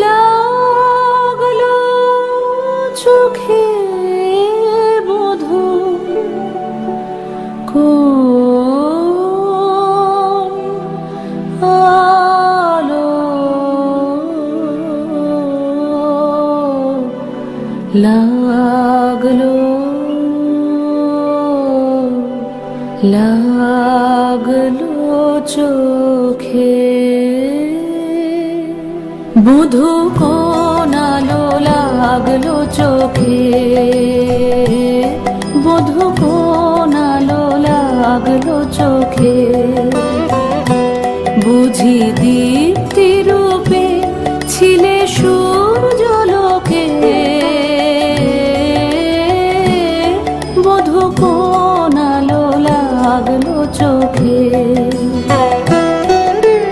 লাগলো চোখে বধূ কোন আলো লাগলো চোখে বধূ কোন আলো লাগলো চোখে বধূ কোন আলো লাগলো চোখে বুঝি দীপ্তি রূপে ছিলে